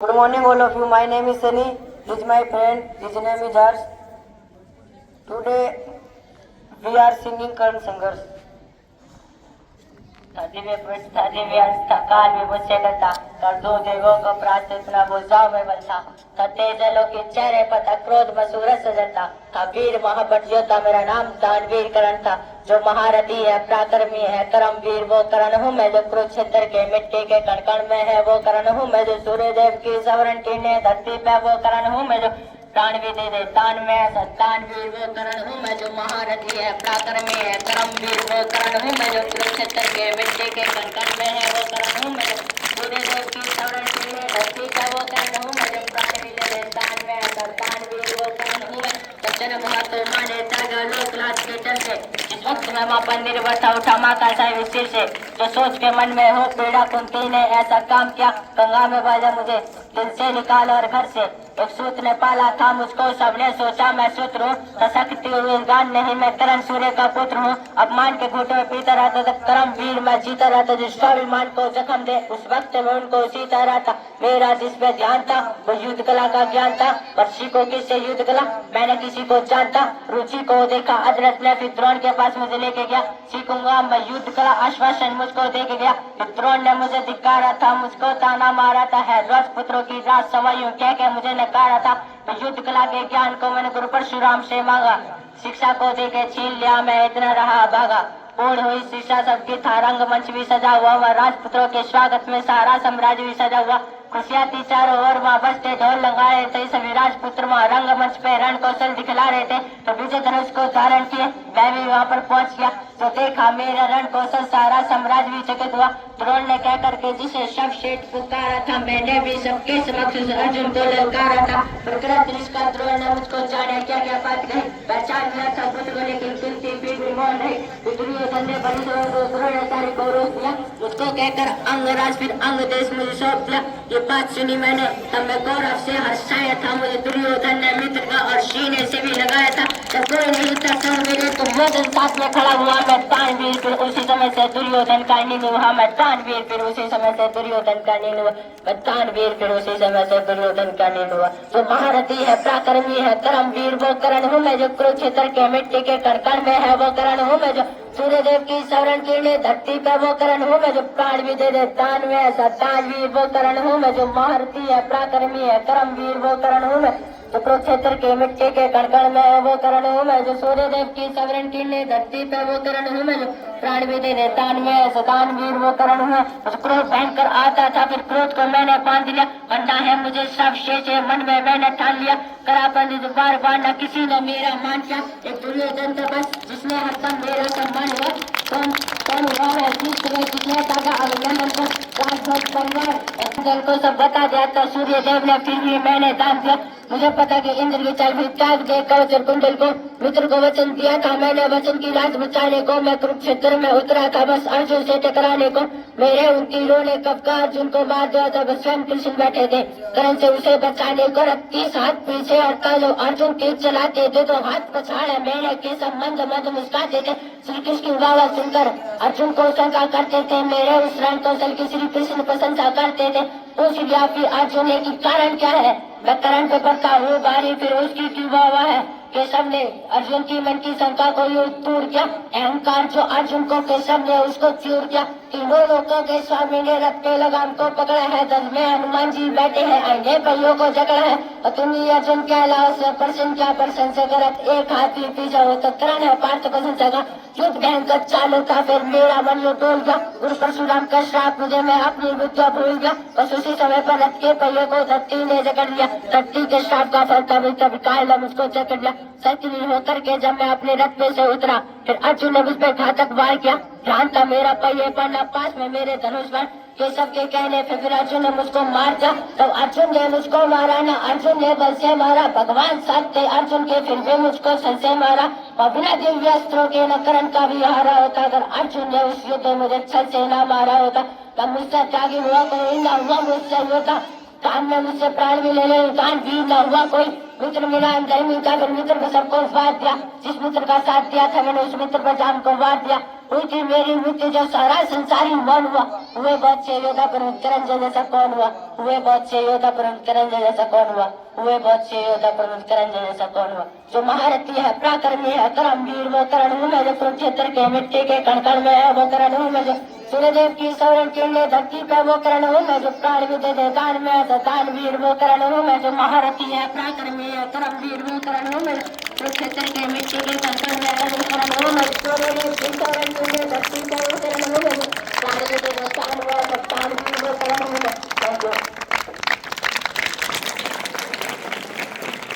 Good morning, all of you. My name is Sunny. This is my friend. His name is Harsh. Today we are singing Karan Sangharsh. शादी में हंसता काल में मुझसे करता कर दो देवों को प्राश्चित न वो जाओ में बनता सत्य जलों के चेहरे पर था क्रोध में सूरज सजता था वीर महाबट योद्धा मेरा नाम दानवीर करण था जो महारथी है पराक्रमी है करमवीर वो करण हूँ मैं जो कुरुक्षेत्र के मिट्टी के कण कण में है वो करण हूँ मैं जो सूर्यदेव की सवरण कीर्णे धरती पे वो करण हूँ मैं जो प्राण भी दे दे तान में सत्तानवीर वो करण हूँ मैं जो महारथी है पराक्रमी है करमवीर वो करण हूँ मैं जो कुरुक्षेत्र के मिट्टी के कण कण में है वो करण हूँ मैं जो सूर्यदेव की सवरण कीर्णे धरती पे वो करण हूँ मैं जो प्राण भी दे दे तान में सत्तानवीर वो करण हूँ मैं सज्जन महतो माने त्यागा लोकलाज के चलते जिस वक्त मैं मां पर निर्भर था उठा माँ का साय सिर से जो सोच के मन में हो पीड़ा कुंती ने ऐसा काम किया गंगा में बाजा मुझे दिल से निकाल और घर से एक सूत ने पाला था मुझको सबने सोचा मैं सूत्र हूँ सशक्ति गान नहीं मैं करण सूर्य का पुत्र हूँ अपमान के घूटे में पीता रहता था करम वीर मैं जीता रहता जिस स्वाभिमान को जख्म दे उस वक्त में उनको सीता रहता मेरा जिसपे ध्यान था वो युद्ध कला का ज्ञान था वर्षी को किससे युद्ध कला मैंने किसी को जानता रुचि को देखा अदरक ने फिर द्रोण के पास मुझे लेके गया सीखूंगा मैं युद्ध कला आश्वासन मुझको दे के गया फिर द्रोण ने मुझे धिक्कारा था मुझको ताना मारा था है रोज पुत्रों की रात सवाइयों कह मुझे नकारा था मैं युद्ध कला के ज्ञान को मैंने गुरु परशुराम से मांगा शिक्षा को देके छीन लिया मैं इतना रहा भागा पूर्ण हुई शिक्षा सबकी था रंग मंच भी सजा हुआ राजपुत्रों के स्वागत में सारा साम्राज्य भी सजा हुआ खुशियां थी चारों ओर वहाँ बजते ढोल लगा रहे थे सभी राजपुत्र वहाँ रंग मंच पे रण कौशल दिखला रहे थे तो विजय धनुष को धारण किए मैं भी वहाँ पर पहुँच गया तो देखा मेरा रण कौशल सारा साम्राज्य भी चकित हुआ द्रोण ने कह करके जिसे शव शेठ पुकारा था मैंने भी सबके समक्ष अर्जुन को ललकारा था प्रकृत निष्का द्रोण ने मुझको जाने क्या क्या बात कही पहचान लिया था पुत्र को लेकिन कुंती फिर भी मौन रही दुर्योधन ने बड़ी द्रोणाचार्य को रोक दिया मुझको कहकर अंगराज फिर अंग देश मुझे सौंप दिया ये बात सुनी मैंने तब मैं गौरव से हर्षाया था मुझे दुर्योधन ने मित्र का और सीने से भी लगाया था जब कोई नहीं था सब मेरे तो मोदन साथ में खड़ा हुआ मैं तानवीर फिर उसी समय से दुर्योधन का नींद हुआ मैं तानवीर फिर उसी समय से दुर्योधन का नींद हुआ मैं तानवीर फिर उसी समय से दुर्योधन का नींद हुआ जो महारथी है पराक्रमी है करमवीर वो करण हूँ मैं जो कुरुक्षेत्र के मिट्टी के कण में है वो करण हूँ मैं जो सूर्यदेव की सवरण कीर्णे धरती पे वो करण हूँ मैं जो प्राण भी दे दे तान में ऐसा तानवीर वो करण हूँ मैं जो महारथी है पराक्रमी है करमवीर वो करण हूँ मैं जो कुरुक्षेत्र के मिट्टी के कण कण में है वो करण हूँ मैं जो सूर्यदेव की सवरण कीर्णे धरती पे वो करण हूँ मैं जो प्राण भी दे दे तान में ऐसा तानवीर वो करण हूँ मैं क्रोध भयंकर आता था फिर क्रोध को मैंने बांध लिया बनना है मुझे सब शेष है मन में मैंने ठान लिया कराबंदी जो बार बार न किसी ने मेरा मान किया एक दुर्योधन था बस जिसने हरदम मेरा सम्मान हुआ कौन हुआ है जिसने ताका अभिनंदन को राजभक्त परिवार को सब बता दिया था सूर्यदेव ने फिर भी मैंने दान दिया मुझे पता कि इंद्र की चल भी त्याग दे कवच और कुंडल को मित्र को वचन दिया था मैंने वचन की राज बचाने को मैं कुरुक्षेत्र में उतरा था बस अर्जुन से टकराने को मेरे उन तीरों ने कब का अर्जुन को मार दिया था बस स्वयं कृष्ण बैठे थे करण से उसे बचाने को 30 हाथ पीछे और जो अर्जुन तीर चलाते थे तो हाथ पछाड़े मेरे के संबंध मध मुस्काते थे श्री कृष्ण की आवाज सुनकर अर्जुन को शंका करते थे मेरे उस रण कौशल की श्री कृष्ण प्रशंसा करते थे पूछ लिया फिर अर्जुन ने कि कारण क्या है मैं करण पे पड़ता हूँ बारी फिर उसकी क्यों वाह है केशव ने अर्जुन की मन की शंका को यूं दूर किया अहंकार जो अर्जुन को केशव ने उसको चूर किया तीनों लोगों के स्वामी ने रथ पे लगाम को पकड़ा है दस में हनुमान जी बैठे हैं आईने पहियों को जकड़ा है और तुम ही अर्जुन के अलावा से प्रश्न क्या प्रश्न से करत एक हाथ भी पीछा हो तो करण है पार्थ को सगा युद्ध भयंकर चालू था फिर मेरा मन यूं डोल गया गुरु परशुराम का श्राप मुझे मैं अपनी विद्या भूल गया बस उसी समय पर रथ के पहियों को धरती ने जकड़ लिया धरती के श्राप का फल कभी काल ने मुझको जकड़ लिया सचनी होकर के जब मैं अपने रथ पे से उतरा फिर अर्जुन ने मुझ पे घातक वार किया ध्यान था मेरा पहिए पर न पास में मेरे धनुष बाण ये सब के कहने फिर अर्जुन ने मुझको मार दिया तब अर्जुन ने मुझको मारा न अर्जुन ने बल से मारा भगवान साथ थे अर्जुन के फिर भी मुझको सल से मारा और बिना दिव्य अस्त्रों के न करण का भी हारा होता अगर अर्जुन ने उस युद्ध में मुझे छल से न मारा होता तब मुझसे त्यागी हुआ कोई न हुआ मुझसे होता काम में मुझसे प्राण भी ले दान भी न हुआ कोई मित्र मिला गर्मी का फिर मित्र को सबको वार दिया जिस मित्र का साथ दिया था मैंने उस मित्र पर जान को वार दिया हुई थी मेरी मृत्यु जो सारा संसारी मौन हुआ। हुए बहुत से योद्धा पर करंज जैसा कौन हुआ। हुए बहुत से योद्धा पर करंज जैसा कौन हुआ। हुए बहुत से योद्धा पर करंज जैसा कौन हुआ। जो महारथी है पराक्रमी है करमवीर वो करण हूँ मैं, जो कुरुक्षेत्र के मिट्टी के कण कण में है वो करण हूँ मैं, जो सूर्यदेव की सौरण किरणें धरती पे वो करण हूँ मैं, जो प्राण भी दे दे दान में है तो दानवीर वो करण हूँ मैं, जो महारथी है पराक्रमी है करमवीर वो करण हूँ मैं, कुरुक्षेत्र के मिट्टी के कण कण में है वो करण हूँ मैं, सूर्यदेव की सौरण किरणें धरती पे